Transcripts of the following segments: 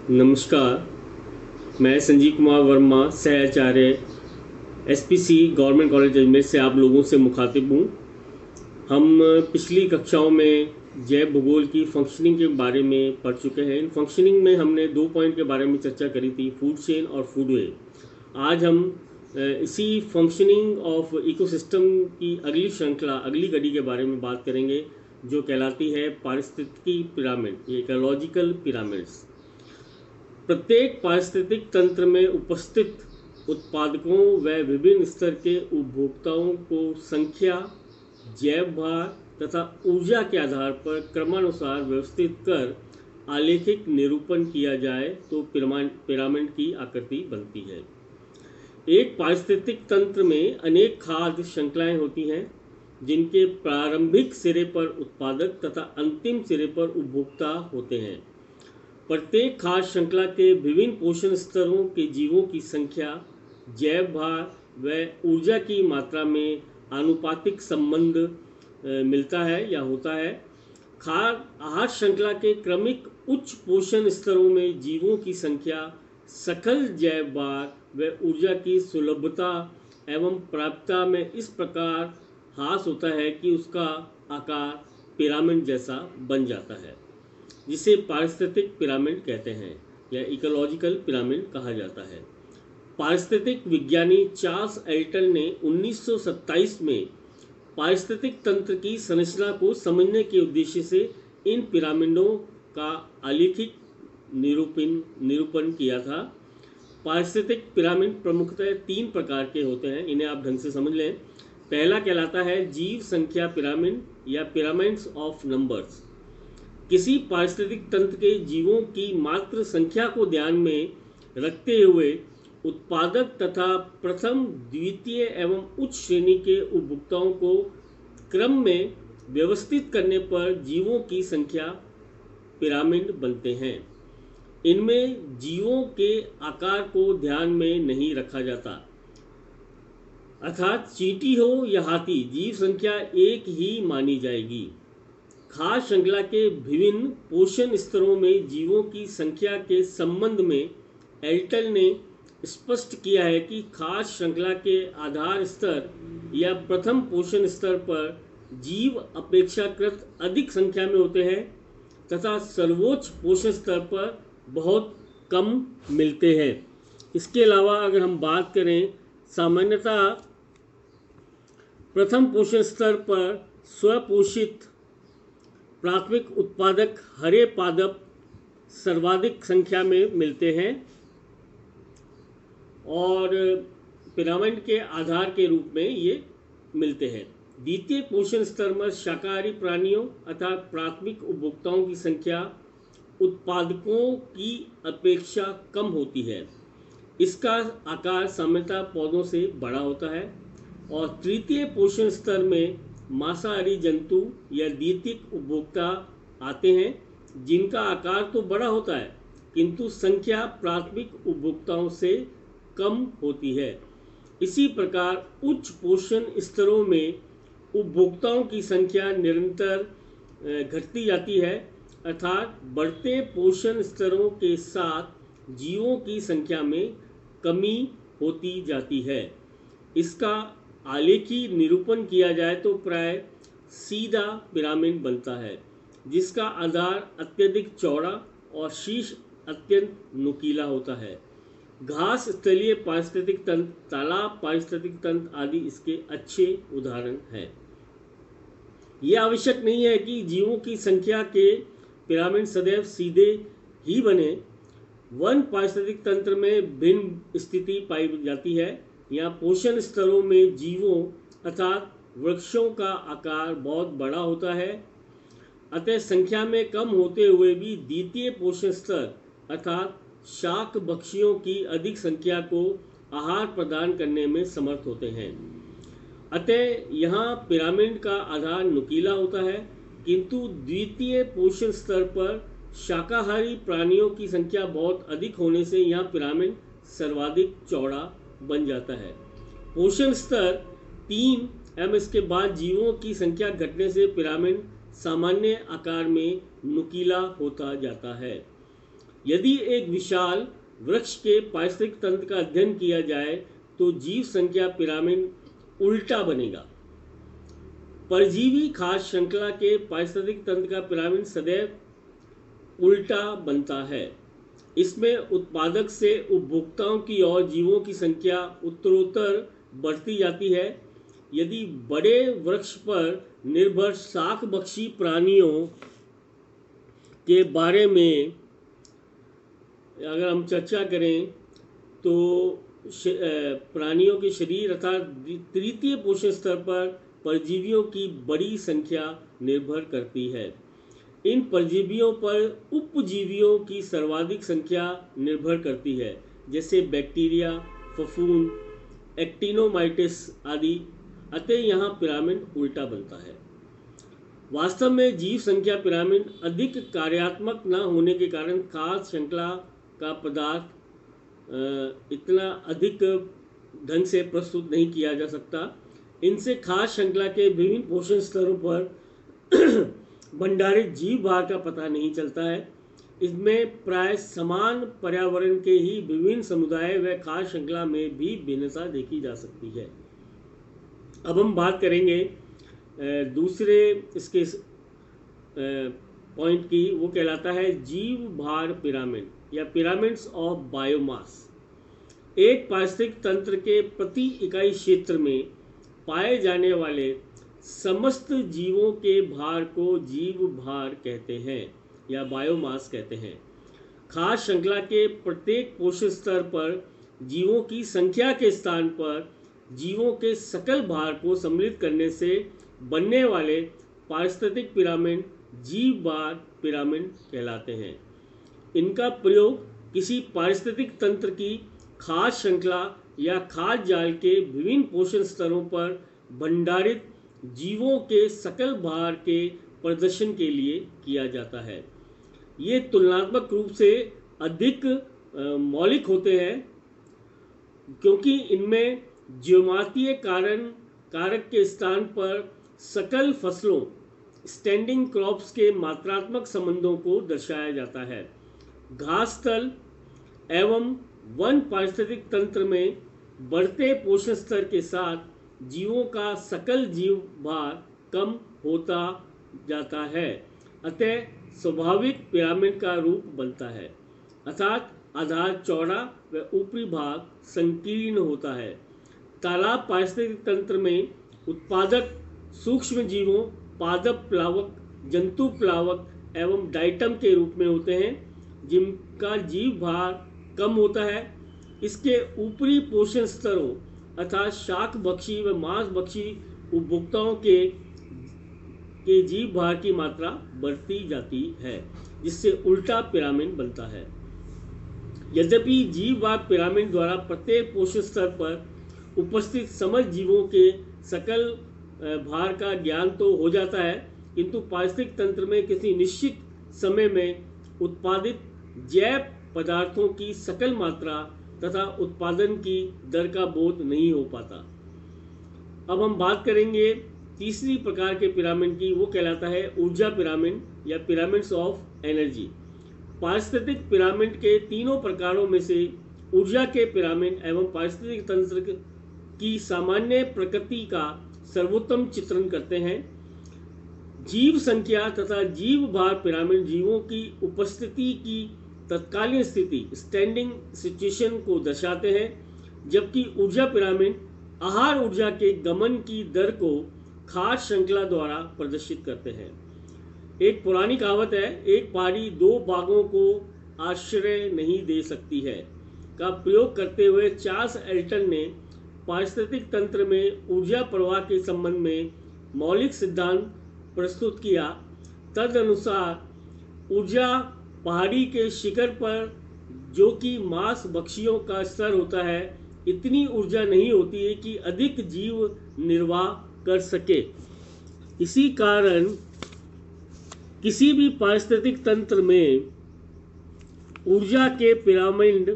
नमस्कार। मैं संजीव कुमार वर्मा, सहआचार्य एसपीसी गवर्नमेंट कॉलेज अजमेर से आप लोगों से मुखातिब हूँ। हम पिछली कक्षाओं में जैव भूगोल की फंक्शनिंग के बारे में पढ़ चुके हैं। इन फंक्शनिंग में हमने 2 पॉइंट के बारे में चर्चा करी थी, फूड चेन और फूड वे। आज हम इसी फंक्शनिंग ऑफ इकोसिस्टम की अगली श्रृंखला, अगली कड़ी के बारे में बात करेंगे, जो कहलाती है पारिस्थितिकी पिरामिड, इकोलॉजिकल पिरामिड्स। प्रत्येक पारिस्थितिक तंत्र में उपस्थित उत्पादकों व विभिन्न स्तर के उपभोक्ताओं को संख्या, जैव भार तथा ऊर्जा के आधार पर क्रमानुसार व्यवस्थित कर आलेखिक निरूपण किया जाए तो पिरामिड की आकृति बनती है। एक पारिस्थितिक तंत्र में अनेक खाद्य श्रृंखलाएं होती हैं, जिनके प्रारंभिक सिरे पर उत्पादक तथा अंतिम सिरे पर उपभोक्ता होते हैं। प्रत्येक खाद्य श्रृंखला के विभिन्न पोषण स्तरों के जीवों की संख्या, जैव भार व ऊर्जा की मात्रा में आनुपातिक संबंध मिलता है या होता है। खाद्य आहार श्रृंखला के क्रमिक उच्च पोषण स्तरों में जीवों की संख्या, सकल जैव भार व ऊर्जा की सुलभता एवं प्राप्यता में इस प्रकार ह्रास होता है कि उसका आकार पिरामिड जैसा बन जाता है, जिसे पारिस्थितिक पिरामिड कहते हैं या इकोलॉजिकल पिरामिड कहा जाता है। पारिस्थितिक विज्ञानी चार्ल्स एल्टन ने 1927 में पारिस्थितिक तंत्र की संरचना को समझने के उद्देश्य से इन पिरामिडों का आलेखिक निरूपण किया था। पारिस्थितिक पिरामिड प्रमुखतः 3 प्रकार के होते हैं, इन्हें आप ढंग से समझ लें। पहला कहलाता है जीव संख्या पिरामिड या पिरामिड्स ऑफ नंबर्स। किसी पारिस्थितिक तंत्र के जीवों की मात्र संख्या को ध्यान में रखते हुए उत्पादक तथा प्रथम, द्वितीय एवं उच्च श्रेणी के उपभोक्ताओं को क्रम में व्यवस्थित करने पर जीवों की संख्या पिरामिड बनते हैं। इनमें जीवों के आकार को ध्यान में नहीं रखा जाता, अर्थात चींटी हो या हाथी, जीव संख्या एक ही मानी जाएगी। खाद्य श्रृंखला के विभिन्न पोषण स्तरों में जीवों की संख्या के संबंध में एल्टन ने स्पष्ट किया है कि खाद्य श्रृंखला के आधार स्तर या प्रथम पोषण स्तर पर जीव अपेक्षाकृत अधिक संख्या में होते हैं तथा सर्वोच्च पोषण स्तर पर बहुत कम मिलते हैं। इसके अलावा अगर हम बात करें, सामान्यतः प्रथम पोषण स्तर पर स्वपोषित प्राथमिक उत्पादक हरे पादप सर्वाधिक संख्या में मिलते हैं और पिरामिड के आधार के रूप में ये मिलते हैं। द्वितीय पोषण स्तर में शाकाहारी प्राणियों अर्थात प्राथमिक उपभोक्ताओं की संख्या उत्पादकों की अपेक्षा कम होती है। इसका आकार सामान्यतः पौधों से बड़ा होता है। और तृतीय पोषण स्तर में मांसाहारी जंतु या द्वितीयक उपभोक्ता आते हैं, जिनका आकार तो बड़ा होता है किंतु संख्या प्राथमिक उपभोक्ताओं से कम होती है। इसी प्रकार उच्च पोषण स्तरों में उपभोक्ताओं की संख्या निरंतर घटती जाती है, अर्थात बढ़ते पोषण स्तरों के साथ जीवों की संख्या में कमी होती जाती है। इसका आलेखी निरूपण किया जाए तो प्राय सीधा पिरामिड बनता है, जिसका आधार अत्यधिक चौड़ा और शीर्ष अत्यंत नुकीला होता है। घास स्थलीय पारिस्थितिक तंत्र, तालाब पारिस्थितिक तंत्र आदि इसके अच्छे उदाहरण हैं। यह आवश्यक नहीं है कि जीवों की संख्या के पिरामिड सदैव सीधे ही बने। वन पारिस्थितिक तंत्र में भिन्न स्थिति पाई जाती है। यहाँ पोषण स्तरों में जीवों अर्थात वृक्षों का आकार बहुत बड़ा होता है, अतः संख्या में कम होते हुए भी द्वितीय पोषण स्तर अर्थात शाक भक्षियों की अधिक संख्या को आहार प्रदान करने में समर्थ होते हैं। अतः यहाँ पिरामिड का आधार नुकीला होता है, किंतु द्वितीय पोषण स्तर पर शाकाहारी प्राणियों की संख्या बहुत अधिक होने से यहाँ पिरामिड सर्वाधिक चौड़ा बन जाता है। पोषण स्तर 3 एमएस के बाद जीवों की संख्या घटने से पिरामिड सामान्य आकार में नुकीला होता जाता है। यदि एक विशाल वृक्ष के पारिस्थितिक तंत्र का अध्ययन किया जाए तो जीव संख्या पिरामिड उल्टा बनेगा। परजीवी खाद्य श्रृंखला के पारिस्थितिक तंत्र का पिरामिड सदैव उल्टा बनता है। इसमें उत्पादक से उपभोक्ताओं की ओर जीवों की संख्या उत्तरोत्तर बढ़ती जाती है। यदि बड़े वृक्ष पर निर्भर शाकभक्षी प्राणियों के बारे में अगर हम चर्चा करें तो प्राणियों के शरीर अर्थात तृतीय पोषण स्तर पर परजीवियों की बड़ी संख्या निर्भर करती है। इन परजीवियों पर उपजीवियों की सर्वाधिक संख्या निर्भर करती है, जैसे बैक्टीरिया, फफूंद, एक्टिनोमाइटिस आदि। अतः यहाँ पिरामिड उल्टा बनता है। वास्तव में जीव संख्या पिरामिड अधिक कार्यात्मक न होने के कारण खाद्य श्रृंखला का पदार्थ इतना अधिक ढंग से प्रस्तुत नहीं किया जा सकता। इनसे खाद्य श्रृंखला के विभिन्न पोषण स्तरों पर भंडारित जीव भार का पता नहीं चलता है। इसमें प्राय समान पर्यावरण के ही विभिन्न समुदाय व खाद्य श्रृंखला में भी भिन्नता देखी जा सकती है। अब हम बात करेंगे दूसरे इसके पॉइंट की, वो कहलाता है जीव भार पिरामिड या पिरामिड्स ऑफ बायोमास। एक पारिस्थितिक तंत्र के प्रति इकाई क्षेत्र में पाए जाने वाले समस्त जीवों के भार को जीव भार कहते हैं या बायोमास कहते हैं। खाद्य श्रृंखला के प्रत्येक पोषण स्तर पर जीवों की संख्या के स्थान पर जीवों के सकल भार को सम्मिलित करने से बनने वाले पारिस्थितिक पिरामिड जीव भार पिरामिड कहलाते हैं। इनका प्रयोग किसी पारिस्थितिक तंत्र की खाद्य श्रृंखला या खाद्य जाल के विभिन्न पोषण स्तरों पर भंडारित जीवों के सकल भार के प्रदर्शन के लिए किया जाता है। ये तुलनात्मक रूप से अधिक मौलिक होते हैं क्योंकि इनमें ज्योमातीय कारक के स्थान पर सकल फसलों स्टैंडिंग क्रॉप्स के मात्रात्मक संबंधों को दर्शाया जाता है। घास तल एवं वन पारिस्थितिक तंत्र में बढ़ते पोषण स्तर के साथ जीवों का सकल जीव भार कम होता जाता है, अतः स्वाभाविक पिरामिड का रूप बनता है, अर्थात आधार चौड़ा व ऊपरी भाग संकीर्ण होता है। तालाब पारिस्थितिक तंत्र में उत्पादक सूक्ष्म जीवों, पादप प्लावक, जंतु प्लावक एवं डाइटम के रूप में होते हैं, जिनका जीव भार कम होता है। इसके ऊपरी पोषण स्तरों अर्थात शाकभक्षी व मांसभक्षी उपभोक्ताओं के जीव भार की मात्रा बढ़ती जाती है, जिससे उल्टा पिरामिड बनता है। यद्यपि जीव भार पिरामिड द्वारा प्रत्येक पोषण स्तर पर उपस्थित समस्त जीवों के सकल भार का ज्ञान तो हो जाता है, किंतु पारिस्थितिक तंत्र में किसी निश्चित समय में उत्पादित जैव पदार्थों की सकल मात्रा तथा उत्पादन की दर का बोध नहीं हो पाता। अब हम बात करेंगे तीसरी प्रकार के पिरामिड की, वो कहलाता है ऊर्जा पिरामिड या पिरामिड्स ऑफ एनर्जी। पारिस्थितिक पिरामिड के तीनों प्रकारों में से ऊर्जा के पिरामिड एवं पारिस्थितिक तंत्र की सामान्य प्रकृति का सर्वोत्तम चित्रण करते हैं। जीव संख्या तथा जीव भार पिरामिड जीवों की उपस्थिति की तत्कालीन स्थिति स्टैंडिंग सिचुएशन को दर्शाते हैं, जबकि ऊर्जा पिरामिड आहार ऊर्जा के गमन की दर को खाद्य श्रृंखला द्वारा प्रदर्शित करते हैं। एक पुरानी कहावत है, एक पहाड़ी दो बाघों को आश्रय नहीं दे सकती है, का प्रयोग करते हुए चार्ल्स एल्टन ने पारिस्थितिक तंत्र में ऊर्जा प्रवाह के संबंध में मौलिक सिद्धांत प्रस्तुत किया। तदनुसार ऊर्जा पहाड़ी के शिखर पर जो कि मांसभक्षियों का स्तर होता है, इतनी ऊर्जा नहीं होती है कि अधिक जीव निर्वाह कर सके। इसी कारण किसी भी पारिस्थितिक तंत्र में ऊर्जा के पिरामिड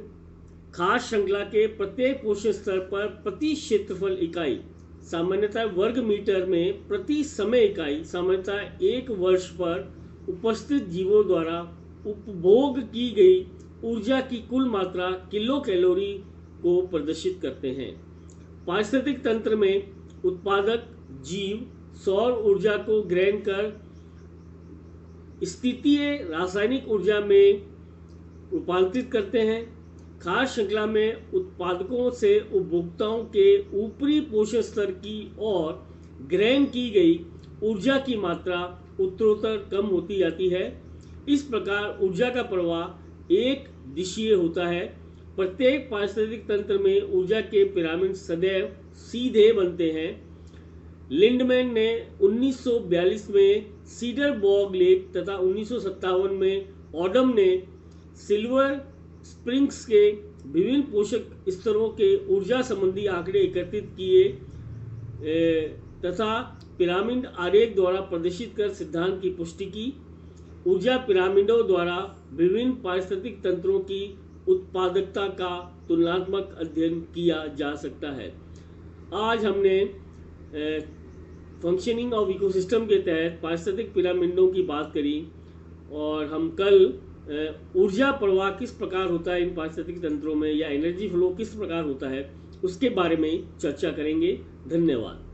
खाद्य श्रृंखला के प्रत्येक पोषण स्तर पर प्रति क्षेत्रफल इकाई सामान्यतः वर्ग मीटर में प्रति समय इकाई सामान्यतः एक वर्ष पर उपस्थित जीवों द्वारा उपभोग की गई ऊर्जा की कुल मात्रा किलो कैलोरी को प्रदर्शित करते हैं। पारिस्थितिक तंत्र में उत्पादक जीव सौर ऊर्जा को ग्रहण कर स्थितीय रासायनिक ऊर्जा में रूपांतरित करते हैं। खाद्य श्रृंखला में उत्पादकों से उपभोक्ताओं के ऊपरी पोषण स्तर की ओर ग्रहण की गई ऊर्जा की मात्रा उत्तरोत्तर कम होती जाती है। इस प्रकार ऊर्जा का प्रवाह एक दिशीय होता है। प्रत्येक पारिस्थितिक तंत्र में ऊर्जा के पिरामिड सदैव सीधे बनते हैं। लिंडमैन ने 1942 में सीडर बॉग लेक तथा 1957 में ऑडम ने सिल्वर स्प्रिंग्स के विभिन्न पोषक स्तरों के ऊर्जा संबंधी आंकड़े एकत्रित किए तथा पिरामिड आरेख द्वारा प्रदर्शित कर सिद्धांत की पुष्टि की। ऊर्जा पिरामिडों द्वारा विभिन्न पारिस्थितिक तंत्रों की उत्पादकता का तुलनात्मक अध्ययन किया जा सकता है। आज हमने फंक्शनिंग ऑफ इकोसिस्टम के तहत पारिस्थितिक पिरामिडों की बात करी और हम कल ऊर्जा प्रवाह किस प्रकार होता है इन पारिस्थितिक तंत्रों में या एनर्जी फ्लो किस प्रकार होता है उसके बारे में चर्चा करेंगे। धन्यवाद।